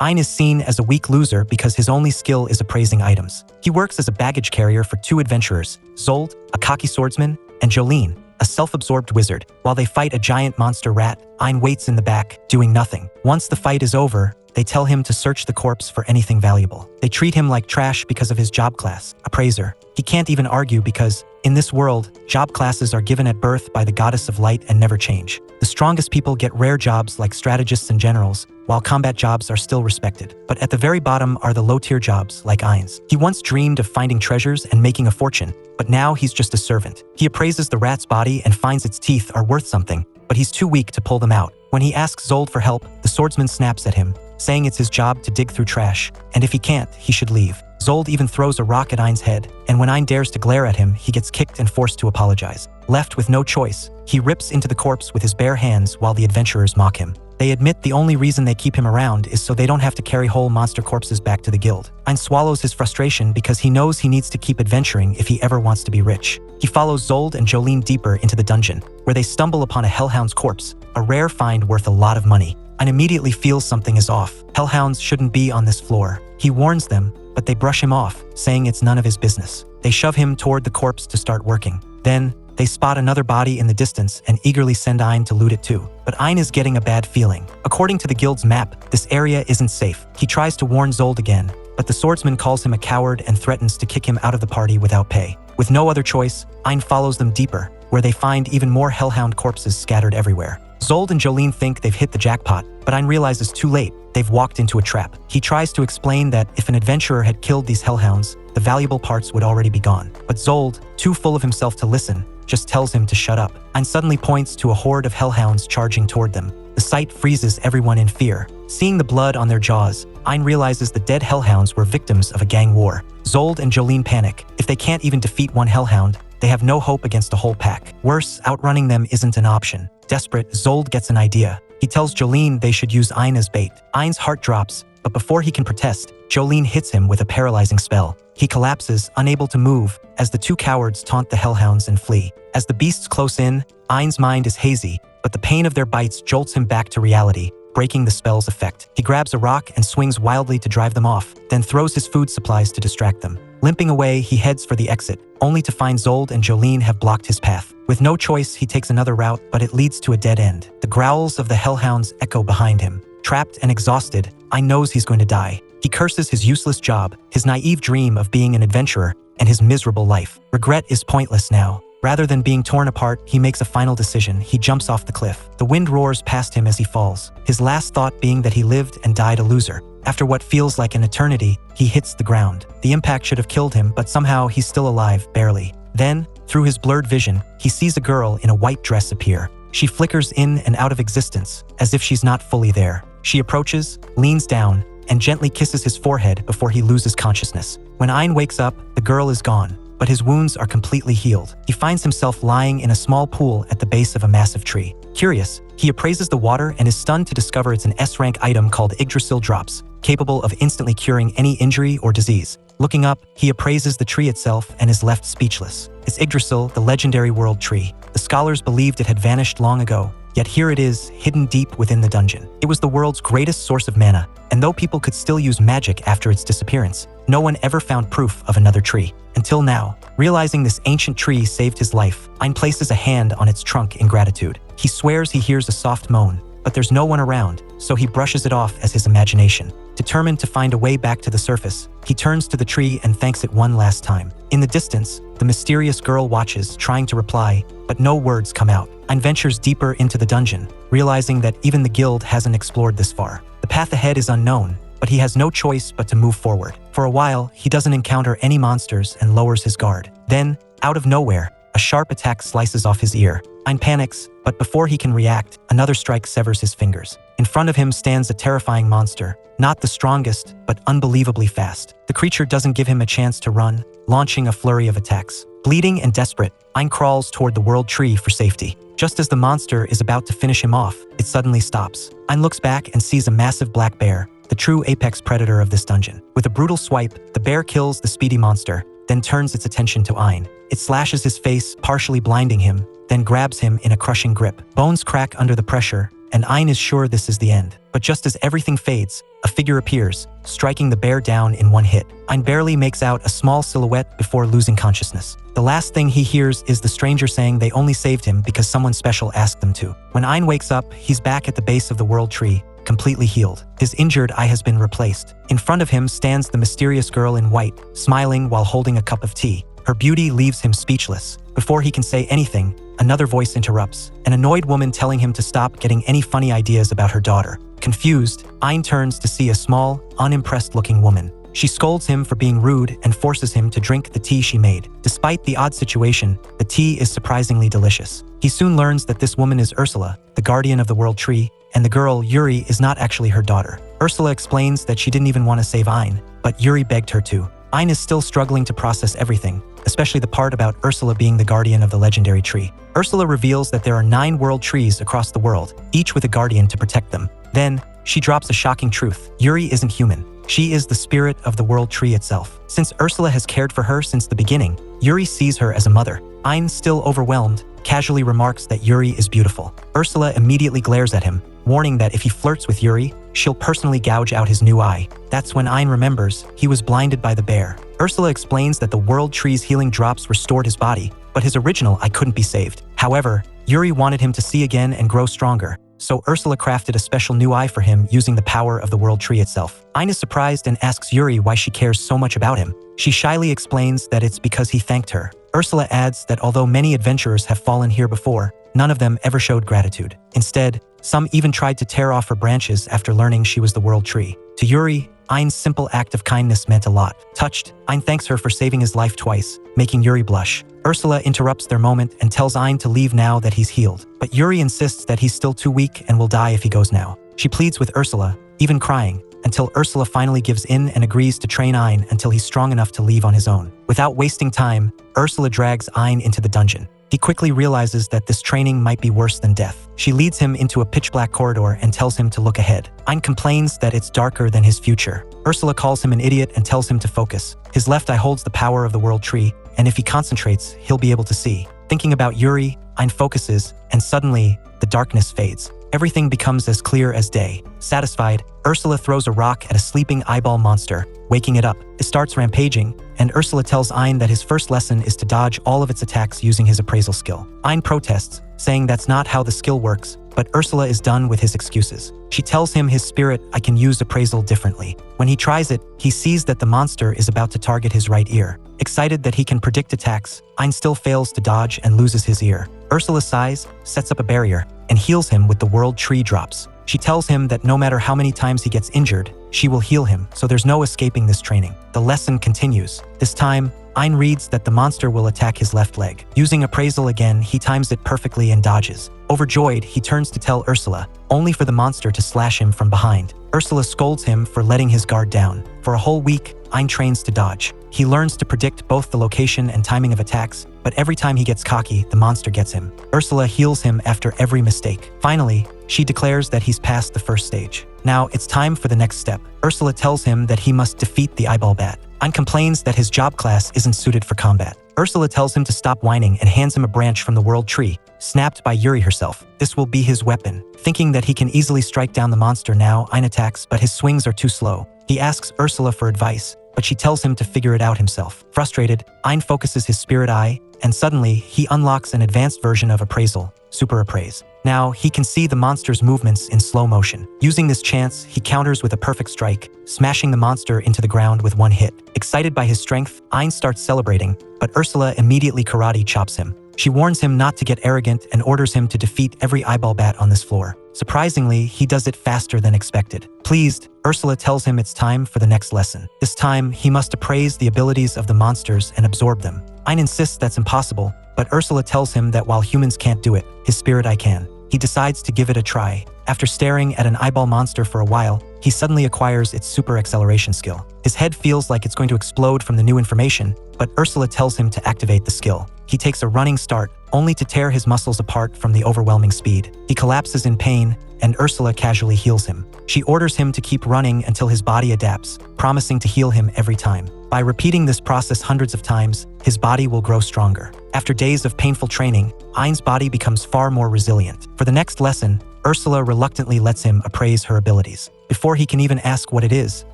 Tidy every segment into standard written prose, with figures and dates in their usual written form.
Ein is seen as a weak loser because his only skill is appraising items. He works as a baggage carrier for two adventurers, Zold, a cocky swordsman, and Jolene, a self-absorbed wizard. While they fight a giant monster rat, Ein waits in the back, doing nothing. Once the fight is over, they tell him to search the corpse for anything valuable. They treat him like trash because of his job class, appraiser. He can't even argue because, in this world, job classes are given at birth by the goddess of light and never change. The strongest people get rare jobs like strategists and generals, while combat jobs are still respected. But at the very bottom are the low-tier jobs, like Ein's. He once dreamed of finding treasures and making a fortune, but now he's just a servant. He appraises the rat's body and finds its teeth are worth something, but he's too weak to pull them out. When he asks Zold for help, the swordsman snaps at him, saying it's his job to dig through trash, and if he can't, he should leave. Zold even throws a rock at Ein's head, and when Ein dares to glare at him, he gets kicked and forced to apologize. Left with no choice, he rips into the corpse with his bare hands while the adventurers mock him. They admit the only reason they keep him around is so they don't have to carry whole monster corpses back to the guild. Ein swallows his frustration because he knows he needs to keep adventuring if he ever wants to be rich. He follows Zold and Jolene deeper into the dungeon, where they stumble upon a hellhound's corpse, a rare find worth a lot of money. Ein immediately feels something is off. Hellhounds shouldn't be on this floor. He warns them, but they brush him off, saying it's none of his business. They shove him toward the corpse to start working. Then, they spot another body in the distance and eagerly send Ein to loot it too. But Ein is getting a bad feeling. According to the guild's map, this area isn't safe. He tries to warn Zold again, but the swordsman calls him a coward and threatens to kick him out of the party without pay. With no other choice, Ein follows them deeper, where they find even more hellhound corpses scattered everywhere. Zold and Jolene think they've hit the jackpot, but Ein realizes too late they've walked into a trap. He tries to explain that if an adventurer had killed these hellhounds, the valuable parts would already be gone. But Zold, too full of himself to listen, just tells him to shut up. Ein suddenly points to a horde of hellhounds charging toward them. The sight freezes everyone in fear. Seeing the blood on their jaws, Ein realizes the dead hellhounds were victims of a gang war. Zold and Jolene panic. If they can't even defeat one hellhound, they have no hope against a whole pack. Worse, outrunning them isn't an option. Desperate, Zold gets an idea. He tells Jolene they should use Ein as bait. Ein's heart drops, but before he can protest, Jolene hits him with a paralyzing spell. He collapses, unable to move, as the two cowards taunt the hellhounds and flee. As the beasts close in, Ein's mind is hazy, but the pain of their bites jolts him back to reality, breaking the spell's effect. He grabs a rock and swings wildly to drive them off, then throws his food supplies to distract them. Limping away, he heads for the exit, only to find Zold and Jolene have blocked his path. With no choice, he takes another route, but it leads to a dead end. The growls of the hellhounds echo behind him. Trapped and exhausted, Ein knows he's going to die. He curses his useless job, his naive dream of being an adventurer, and his miserable life. Regret is pointless now. Rather than being torn apart, he makes a final decision. He jumps off the cliff. The wind roars past him as he falls, his last thought being that he lived and died a loser. After what feels like an eternity, he hits the ground. The impact should have killed him, but somehow he's still alive, barely. Then, through his blurred vision, he sees a girl in a white dress appear. She flickers in and out of existence, as if she's not fully there. She approaches, leans down, and gently kisses his forehead before he loses consciousness. When Ein wakes up, the girl is gone, but his wounds are completely healed. He finds himself lying in a small pool at the base of a massive tree. Curious, he appraises the water and is stunned to discover it's an S-rank item called Yggdrasil Drops, capable of instantly curing any injury or disease. Looking up, he appraises the tree itself and is left speechless. It's Yggdrasil, the legendary world tree. The scholars believed it had vanished long ago, yet here it is, hidden deep within the dungeon. It was the world's greatest source of mana, and though people could still use magic after its disappearance, no one ever found proof of another tree. Until now, realizing this ancient tree saved his life, Ein places a hand on its trunk in gratitude. He swears he hears a soft moan, but there's no one around, so he brushes it off as his imagination. Determined to find a way back to the surface, he turns to the tree and thanks it one last time. In the distance, the mysterious girl watches, trying to reply, but no words come out. Ein ventures deeper into the dungeon, realizing that even the guild hasn't explored this far. The path ahead is unknown, but he has no choice but to move forward. For a while, he doesn't encounter any monsters and lowers his guard. Then, out of nowhere, a sharp attack slices off his ear. Ein panics, but before he can react, another strike severs his fingers. In front of him stands a terrifying monster, not the strongest, but unbelievably fast. The creature doesn't give him a chance to run, launching a flurry of attacks. Bleeding and desperate, Ein crawls toward the world tree for safety. Just as the monster is about to finish him off, it suddenly stops. Ein looks back and sees a massive black bear, the true apex predator of this dungeon. With a brutal swipe, the bear kills the speedy monster, then turns its attention to Ein. It slashes his face, partially blinding him, then grabs him in a crushing grip. Bones crack under the pressure, and Ein is sure this is the end. But just as everything fades, a figure appears, striking the bear down in one hit. Ein barely makes out a small silhouette before losing consciousness. The last thing he hears is the stranger saying they only saved him because someone special asked them to. When Ein wakes up, he's back at the base of the world tree, completely healed. His injured eye has been replaced. In front of him stands the mysterious girl in white, smiling while holding a cup of tea. Her beauty leaves him speechless. Before he can say anything, another voice interrupts, an annoyed woman telling him to stop getting any funny ideas about her daughter. Confused, Ein turns to see a small, unimpressed-looking woman. She scolds him for being rude and forces him to drink the tea she made. Despite the odd situation, the tea is surprisingly delicious. He soon learns that this woman is Ursula, the guardian of the world tree, and the girl, Yuri, is not actually her daughter. Ursula explains that she didn't even want to save Ein, but Yuri begged her to. Ein is still struggling to process everything, especially the part about Ursula being the guardian of the legendary tree. Ursula reveals that there are 9 world trees across the world, each with a guardian to protect them. Then, she drops a shocking truth. Yuri isn't human. She is the spirit of the world tree itself. Since Ursula has cared for her since the beginning, Yuri sees her as a mother. Ein, still overwhelmed, casually remarks that Yuri is beautiful. Ursula immediately glares at him, warning that if he flirts with Yuri, she'll personally gouge out his new eye. That's when Ein remembers he was blinded by the bear. Ursula explains that the world tree's healing drops restored his body, but his original eye couldn't be saved. However, Yuri wanted him to see again and grow stronger, so Ursula crafted a special new eye for him using the power of the world tree itself. Ein is surprised and asks Yuri why she cares so much about him. She shyly explains that it's because he thanked her. Ursula adds that although many adventurers have fallen here before, none of them ever showed gratitude. Instead, some even tried to tear off her branches after learning she was the world tree. To Yuri, Ein's simple act of kindness meant a lot. Touched, Ein thanks her for saving his life twice, making Yuri blush. Ursula interrupts their moment and tells Ein to leave now that he's healed. But Yuri insists that he's still too weak and will die if he goes now. She pleads with Ursula, even crying, until Ursula finally gives in and agrees to train Ein until he's strong enough to leave on his own. Without wasting time, Ursula drags Ein into the dungeon. He quickly realizes that this training might be worse than death. She leads him into a pitch-black corridor and tells him to look ahead. Ein complains that it's darker than his future. Ursula calls him an idiot and tells him to focus. His left eye holds the power of the world tree, and if he concentrates, he'll be able to see. Thinking about Yuri, Ein focuses, and suddenly, the darkness fades. Everything becomes as clear as day. Satisfied, Ursula throws a rock at a sleeping eyeball monster, waking it up. It starts rampaging, and Ursula tells Ein that his first lesson is to dodge all of its attacks using his appraisal skill. Ein protests, saying that's not how the skill works, but Ursula is done with his excuses. She tells him his spirit eye can use appraisal differently. When he tries it, he sees that the monster is about to target his right ear. Excited that he can predict attacks, Ein still fails to dodge and loses his ear. Ursula sighs, sets up a barrier, and heals him with the world tree drops. She tells him that no matter how many times he gets injured, she will heal him, so there's no escaping this training. The lesson continues. This time, Ein reads that the monster will attack his left leg. Using appraisal again, he times it perfectly and dodges. Overjoyed, he turns to tell Ursula, only for the monster to slash him from behind. Ursula scolds him for letting his guard down. For a whole week, Ein trains to dodge. He learns to predict both the location and timing of attacks, but every time he gets cocky, the monster gets him. Ursula heals him after every mistake. Finally, she declares that he's passed the first stage. Now, it's time for the next step. Ursula tells him that he must defeat the eyeball bat. Ein complains that his job class isn't suited for combat. Ursula tells him to stop whining and hands him a branch from the world tree, snapped by Yuri herself. This will be his weapon. Thinking that he can easily strike down the monster now, Ein attacks, but his swings are too slow. He asks Ursula for advice, but she tells him to figure it out himself. Frustrated, Ein focuses his spirit eye, and suddenly, he unlocks an advanced version of appraisal, Super Appraise. Now, he can see the monster's movements in slow motion. Using this chance, he counters with a perfect strike, smashing the monster into the ground with one hit. Excited by his strength, Ein starts celebrating, but Ursula immediately karate chops him. She warns him not to get arrogant and orders him to defeat every eyeball bat on this floor. Surprisingly, he does it faster than expected. Pleased, Ursula tells him it's time for the next lesson. This time, he must appraise the abilities of the monsters and absorb them. Ein insists that's impossible, but Ursula tells him that while humans can't do it, his spirit eye can. He decides to give it a try. After staring at an eyeball monster for a while, he suddenly acquires its super acceleration skill. His head feels like it's going to explode from the new information, but Ursula tells him to activate the skill. He takes a running start, only to tear his muscles apart from the overwhelming speed. He collapses in pain, and Ursula casually heals him. She orders him to keep running until his body adapts, promising to heal him every time. By repeating this process hundreds of times, his body will grow stronger. After days of painful training, Ein's body becomes far more resilient. For the next lesson, Ursula reluctantly lets him appraise her abilities. Before he can even ask what it is,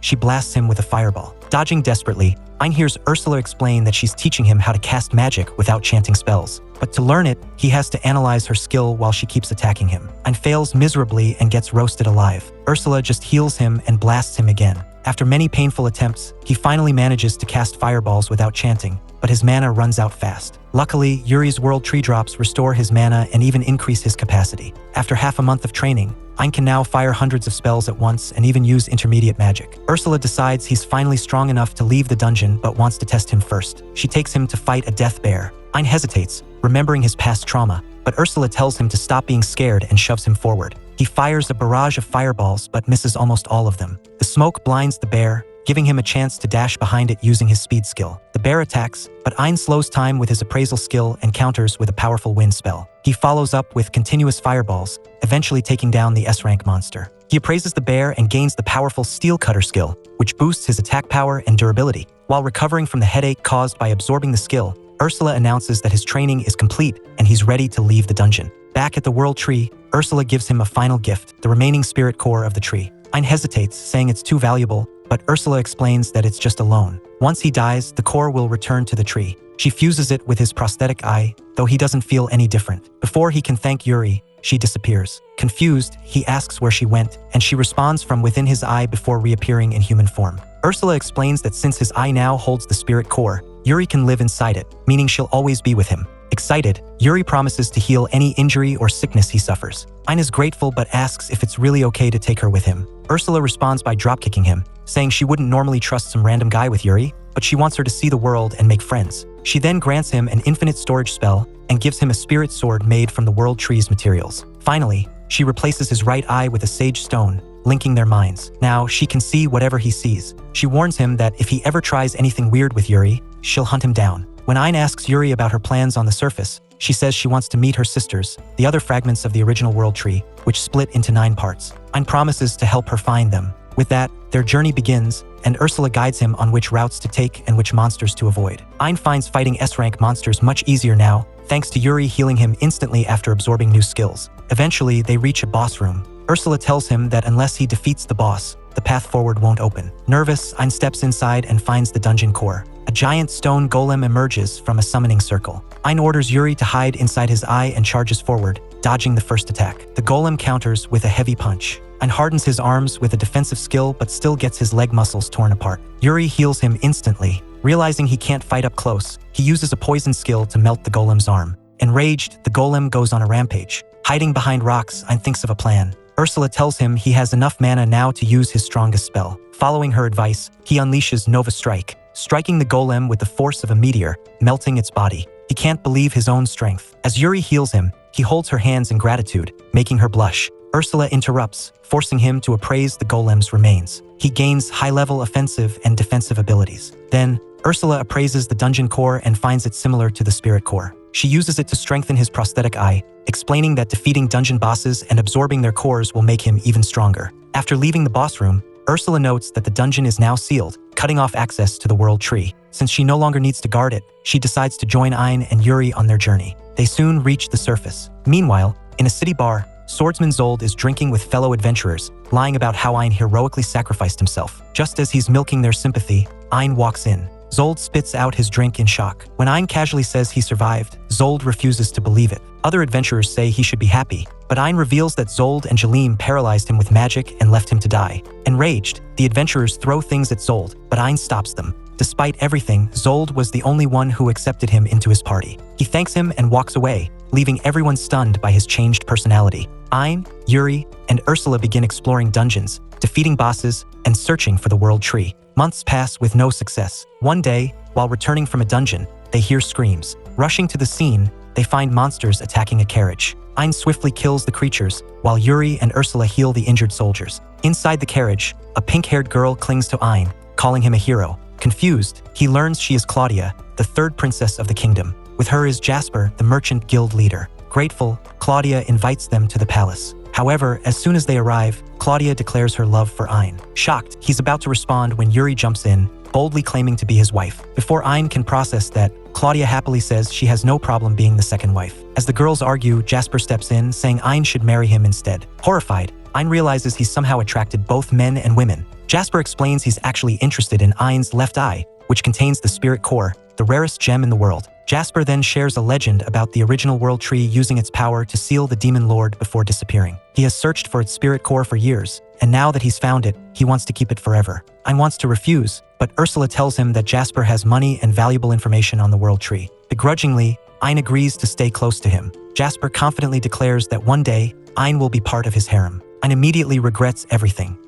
she blasts him with a fireball. Dodging desperately, Ein hears Ursula explain that she's teaching him how to cast magic without chanting spells. But to learn it, he has to analyze her skill while she keeps attacking him. Ein fails miserably and gets roasted alive. Ursula just heals him and blasts him again. After many painful attempts, he finally manages to cast fireballs without chanting, but his mana runs out fast. Luckily, Yuri's world tree drops restore his mana and even increase his capacity. After half a month of training, Ein can now fire hundreds of spells at once and even use intermediate magic. Ursula decides he's finally strong enough to leave the dungeon but wants to test him first. She takes him to fight a death bear. Ein hesitates, remembering his past trauma, but Ursula tells him to stop being scared and shoves him forward. He fires a barrage of fireballs but misses almost all of them. The smoke blinds the bear, giving him a chance to dash behind it using his speed skill. The bear attacks, but Ein slows time with his appraisal skill and counters with a powerful wind spell. He follows up with continuous fireballs, eventually taking down the S-rank monster. He appraises the bear and gains the powerful steel cutter skill, which boosts his attack power and durability. While recovering from the headache caused by absorbing the skill, Ursula announces that his training is complete and he's ready to leave the dungeon. Back at the World Tree, Ursula gives him a final gift, the remaining spirit core of the tree. Ein hesitates, saying it's too valuable, but Ursula explains that it's just a loan. Once he dies, the core will return to the tree. She fuses it with his prosthetic eye, though he doesn't feel any different. Before he can thank Yuri, she disappears. Confused, he asks where she went, and she responds from within his eye before reappearing in human form. Ursula explains that since his eye now holds the spirit core, Yuri can live inside it, meaning she'll always be with him. Excited, Yuri promises to heal any injury or sickness he suffers. Ein is grateful but asks if it's really okay to take her with him. Ursula responds by dropkicking him, saying she wouldn't normally trust some random guy with Yuri, but she wants her to see the world and make friends. She then grants him an infinite storage spell and gives him a spirit sword made from the World Tree's materials. Finally, she replaces his right eye with a sage stone, linking their minds. Now, she can see whatever he sees. She warns him that if he ever tries anything weird with Yuri, she'll hunt him down. When Ein asks Yuri about her plans on the surface, she says she wants to meet her sisters, the other fragments of the original World Tree, which split into 9 parts. Ein promises to help her find them. With that, their journey begins, and Ursula guides him on which routes to take and which monsters to avoid. Ein finds fighting S-rank monsters much easier now, thanks to Yuri healing him instantly after absorbing new skills. Eventually, they reach a boss room. Ursula tells him that unless he defeats the boss, the path forward won't open. Nervous, Ein steps inside and finds the dungeon core. A giant stone golem emerges from a summoning circle. Ein orders Yuri to hide inside his eye and charges forward, dodging the first attack. The golem counters with a heavy punch. Ein hardens his arms with a defensive skill but still gets his leg muscles torn apart. Yuri heals him instantly. Realizing he can't fight up close, he uses a poison skill to melt the golem's arm. Enraged, the golem goes on a rampage. Hiding behind rocks, Ein thinks of a plan. Ursula tells him he has enough mana now to use his strongest spell. Following her advice, he unleashes Nova Strike, striking the golem with the force of a meteor, melting its body. He can't believe his own strength. As Yuri heals him, he holds her hands in gratitude, making her blush. Ursula interrupts, forcing him to appraise the golem's remains. He gains high-level offensive and defensive abilities. Then, Ursula appraises the dungeon core and finds it similar to the spirit core. She uses it to strengthen his prosthetic eye, explaining that defeating dungeon bosses and absorbing their cores will make him even stronger. After leaving the boss room, Ursula notes that the dungeon is now sealed, cutting off access to the World Tree. Since she no longer needs to guard it, she decides to join Ein and Yuri on their journey. They soon reach the surface. Meanwhile, in a city bar, swordsman Zold is drinking with fellow adventurers, lying about how Ein heroically sacrificed himself. Just as he's milking their sympathy, Ein walks in. Zold spits out his drink in shock. When Ein casually says he survived, Zold refuses to believe it. Other adventurers say he should be happy, but Ein reveals that Zold and Jalim paralyzed him with magic and left him to die. Enraged, the adventurers throw things at Zold, but Ein stops them. Despite everything, Zold was the only one who accepted him into his party. He thanks him and walks away, leaving everyone stunned by his changed personality. Ein, Yuri, and Ursula begin exploring dungeons, defeating bosses, and searching for the World Tree. Months pass with no success. One day, while returning from a dungeon, they hear screams. Rushing to the scene, they find monsters attacking a carriage. Ein swiftly kills the creatures, while Yuri and Ursula heal the injured soldiers. Inside the carriage, a pink-haired girl clings to Ein, calling him a hero. Confused, he learns she is Claudia, the third princess of the kingdom. With her is Jasper, the merchant guild leader. Grateful, Claudia invites them to the palace. However, as soon as they arrive, Claudia declares her love for Ein. Shocked, he's about to respond when Yuri jumps in, boldly claiming to be his wife. Before Ein can process that, Claudia happily says she has no problem being the second wife. As the girls argue, Jasper steps in, saying Ein should marry him instead. Horrified, Ein realizes he's somehow attracted both men and women. Jasper explains he's actually interested in Ein's left eye, which contains the spirit core, the rarest gem in the world. Jasper then shares a legend about the original world tree using its power to seal the demon lord before disappearing. He has searched for its spirit core for years, and now that he's found it, he wants to keep it forever. Ein wants to refuse, but Ursula tells him that Jasper has money and valuable information on the world tree. Begrudgingly, Ein agrees to stay close to him. Jasper confidently declares that one day, Ein will be part of his harem. Ein immediately regrets everything.